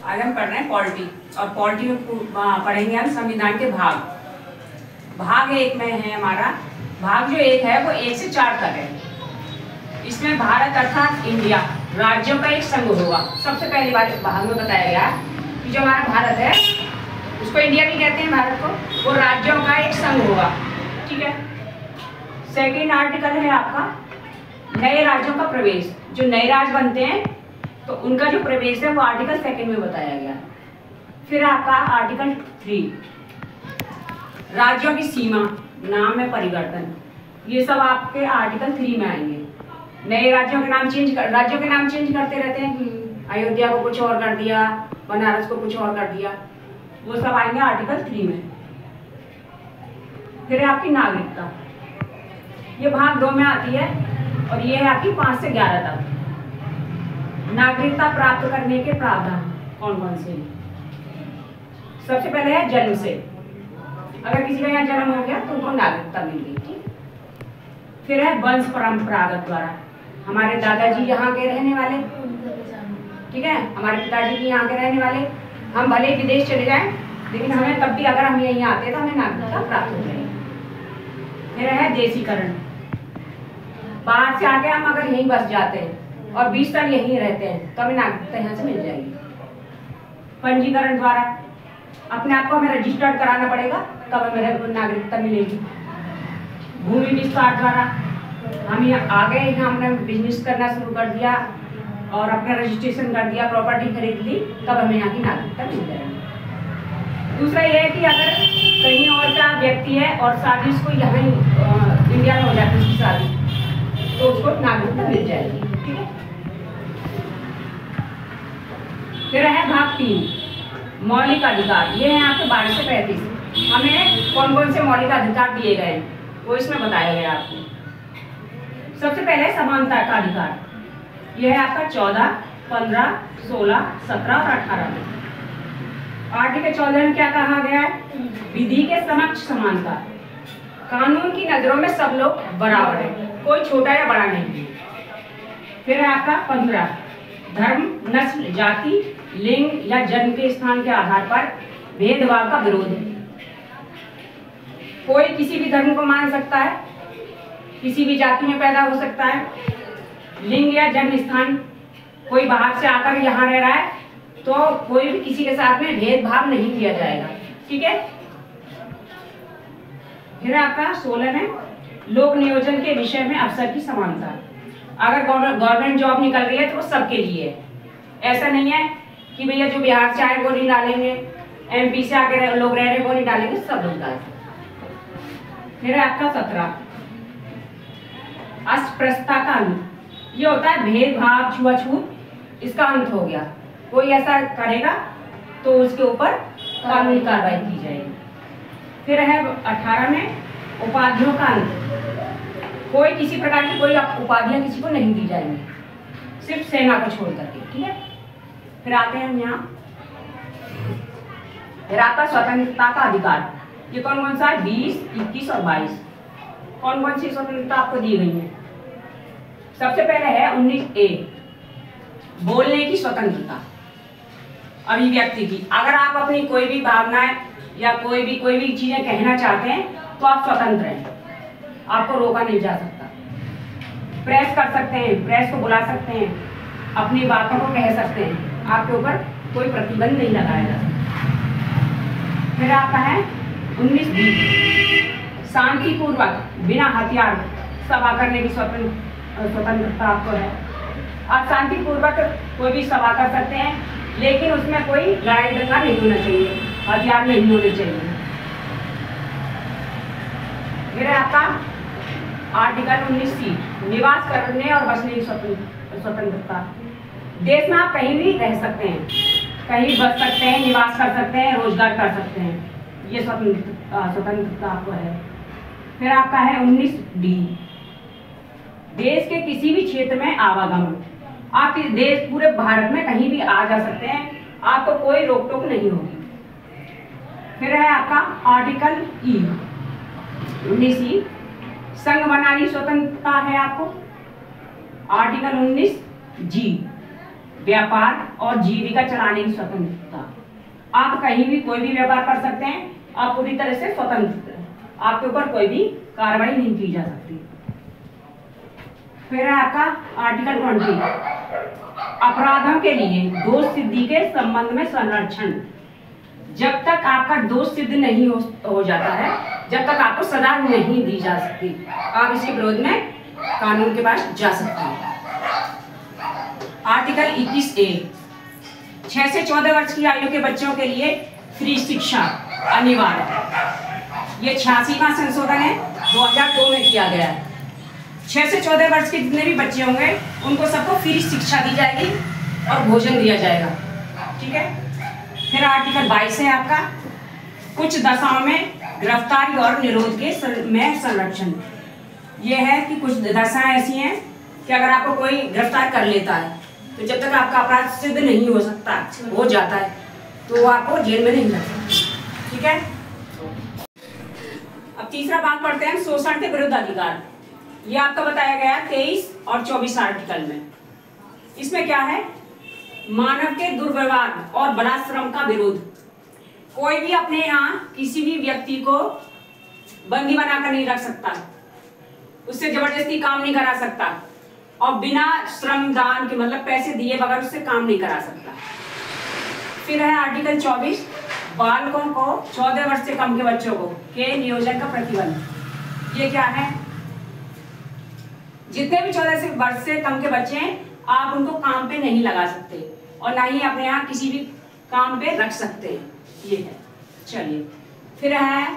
आज हम पढ़ रहे हैं पॉलिटी, और पॉलिटी में पढ़ेंगे हम संविधान के भाग। भाग एक में है हमारा, भाग जो एक है वो 1 से 4 तक है। इसमें भारत अर्थात इंडिया राज्यों का एक संघ होगा। सबसे पहली बार भाग में बताया गया कि जो हमारा भारत है उसको इंडिया भी कहते हैं, भारत को, वो राज्यों का एक संघ होगा। ठीक है। सेकेंड आर्टिकल है आपका नए राज्यों का प्रवेश। जो नए राज्य बनते हैं तो उनका जो प्रवेश है वो आर्टिकल 2 में बताया गया। फिर आपका आर्टिकल 3 राज्यों की सीमा, नाम में परिवर्तन, ये सब आपके आर्टिकल 3 में आएंगे। नए राज्यों के नाम चेंज करते रहते हैं कि अयोध्या को कुछ और कर दिया, बनारस को कुछ और कर दिया, वो सब आएंगे आर्टिकल 3 में। फिर आपकी नागरिकता, ये भाग 2 में आती है और ये है आपकी 5 से 11 तक। नागरिकता प्राप्त करने के प्रावधान कौन कौन से हैं? सबसे पहले है जन्म से, अगर किसी का यहाँ जन्म हो गया तो उनको नागरिकता मिल गई। ठीक। फिर है वंश परंपरागत द्वारा, हमारे दादाजी यहाँ के रहने वाले, ठीक है, हमारे पिताजी भी यहाँ के रहने वाले, हम भले विदेश चले जाएं लेकिन हमें तब भी अगर हम यहीं आते तो हमें नागरिकता प्राप्त हो जाएगी। फिर है देशीकरण, बाहर से आके हम अगर यहीं बस जाते हैं और 20 साल यहीं रहते हैं तो हमें नागरिकता यहाँ से मिल जाएगी। पंजीकरण द्वारा, अपने आप को हमें रजिस्टर्ड कराना पड़ेगा तब हमें नागरिकता मिलेगी। भूमि विस्तार द्वारा, हम यहाँ आ गए, हमने बिजनेस करना शुरू कर दिया और अपना रजिस्ट्रेशन कर दिया, प्रॉपर्टी खरीद ली, तब हमें यहाँ की नागरिकता मिल जाएगी। दूसरा ये है कि अगर कहीं और का व्यक्ति है और शादी उसको यहाँ इंडिया में हो जाती है उसकी शादी, तो उसको नागरिकता मिल जाएगी। ठीक है। फिर है भाग 3 मौलिक अधिकार, ये है आपके 12 से 35। हमें कौन कौन से मौलिक अधिकार दिए गए वो इसमें बताया गया आपको। सबसे पहले समानता का अधिकार, यह है आपका 14, 15, 16, 17 और 18 में। आर्टिकल 14 में क्या कहा गया है? विधि के समक्ष समानता, कानून की नजरों में सब लोग बराबर है, कोई छोटा या बड़ा नहीं। फिर है आपका 15 धर्म, नस्ल, जाति, लिंग या जन्म के स्थान के आधार पर भेदभाव का विरोध है। कोई किसी भी धर्म को मान सकता है, किसी भी जाति में पैदा हो सकता है, लिंग या जन्म स्थान, कोई बाहर से आकर यहाँ रह रहा है तो कोई भी किसी के साथ में भेदभाव नहीं किया जाएगा। ठीक है। फिर आपका 16 है लोक नियोजन के विषय में अवसर की समानता, अगर गवर्नमेंट जॉब निकल रही है तो वो सबके लिए है। ऐसा नहीं है कि भैया जो बिहार से आए वो नहीं डालेंगे, MP से आके लोग रह रहे वो नहीं डालेंगे, सब लोग डालेंगे। फिर आपका 17 अस्पृश्यता का अंत, ये होता है भेदभाव, छुआछूत, इसका अंत हो गया। कोई ऐसा करेगा तो उसके ऊपर कानूनी कार्रवाई की जाएगी। फिर है 18 में उपाधियों का अंत, कोई किसी प्रकार की कोई उपाधियां किसी को नहीं दी जाएंगी, सिर्फ सेना को छोड़ करके। ठीक है। फिर आते हैं हम यहाँ, फिर आता स्वतंत्रता का अधिकार, ये कौन कौन सा है? 20, 21 और 22। कौन कौन सी स्वतंत्रता आपको दी गई है? सबसे पहले है 19A बोलने की स्वतंत्रता, अभिव्यक्ति की। अगर आप अपनी कोई भी भावनाएं या कोई भी चीजें कहना चाहते हैं तो आप स्वतंत्र हैं, आपको रोका नहीं जा सकता। प्रेस कर सकते हैं, प्रेस को बुला सकते हैं, अपनी बातों को कह सकते हैं, आपके ऊपर कोई प्रतिबंध नहीं लगाया जा सकता। फिर आपका है 19B शांतिपूर्वक बिना हथियार सभा करने की स्वतंत्रता आपको है। आप शांतिपूर्वक कोई भी सभा कर सकते हैं लेकिन उसमें कोई लड़ाई दंगा नहीं होना चाहिए, हथियार नहीं होने चाहिए। फिर आपका आर्टिकल 19C निवास करने और बसने की स्वतंत्रता, देश में आप कहीं भी रह सकते हैं, कहीं भी बस सकते हैं, निवास कर सकते हैं, रोजगार कर सकते हैं, ये स्वतंत्रता आपको है। फिर आपका है 19D देश के किसी भी क्षेत्र में आवागमन, आप इस देश पूरे भारत में कहीं भी आ जा सकते हैं, आपको कोई रोक टोक नहीं होगी। फिर है आपका आर्टिकल 19E संघ बनाने स्वतंत्रता है आपको। आर्टिकल 19G व्यापार और जीविका चलाने की स्वतंत्रता। आप कहीं भी कोई भी व्यापार कर सकते हैं, आप पूरी तरह से स्वतंत्र हैं, आपके ऊपर कोई भी कार्रवाई नहीं की जा सकती। फिर है आपका आर्टिकल 20, अपराधों के लिए दोष सिद्धि के संबंध में संरक्षण। जब तक आपका दोष सिद्ध नहीं हो जाता है, जब तक आपको सजा नहीं दी जा सकती, आप इसके विरोध में कानून के पास जा सकते हैं। आर्टिकल 21A, 6 से 14 वर्ष की आयु के बच्चों के लिए फ्री शिक्षा अनिवार्य है। ये 86वां संशोधन है, 2002 में किया गया है। 6 से 14 वर्ष के जितने भी बच्चे होंगे उनको सबको फ्री शिक्षा दी जाएगी और भोजन दिया जाएगा, ठीक है। फिर आर्टिकल 22 है आपका, कुछ दशाओं में गिरफ्तारी और निरोध के में संरक्षण। ये है कि कुछ दशाएं ऐसी हैं कि अगर आपको कोई गिरफ्तार कर लेता है तो जब तक आपका अपराध सिद्ध नहीं हो जाता है तो वो आपको जेल में नहीं रख सकते, ठीक है। अब तीसरा भाग पढ़ते हैं, शोषण के विरुद्ध अधिकार। ये आपका बताया गया 23 और 24 आर्टिकल में। इसमें क्या है, मानव के दुर्व्यवहार और बलात्श्रम का विरोध। कोई भी अपने यहाँ किसी भी व्यक्ति को बंदी बनाकर नहीं रख सकता, उससे जबरदस्ती काम नहीं करा सकता और बिना श्रम दान के मतलब पैसे दिए बगैर उससे काम नहीं करा सकता। फिर है आर्टिकल 24, बालकों को 14 वर्ष से कम के बच्चों को के नियोजन का प्रतिबंध। ये क्या है, जितने भी 14 वर्ष से कम के बच्चे हैं आप उनको काम पे नहीं लगा सकते और ना ही अपने यहाँ किसी भी काम पे रख सकते हैं, ये है। चलिए फिर है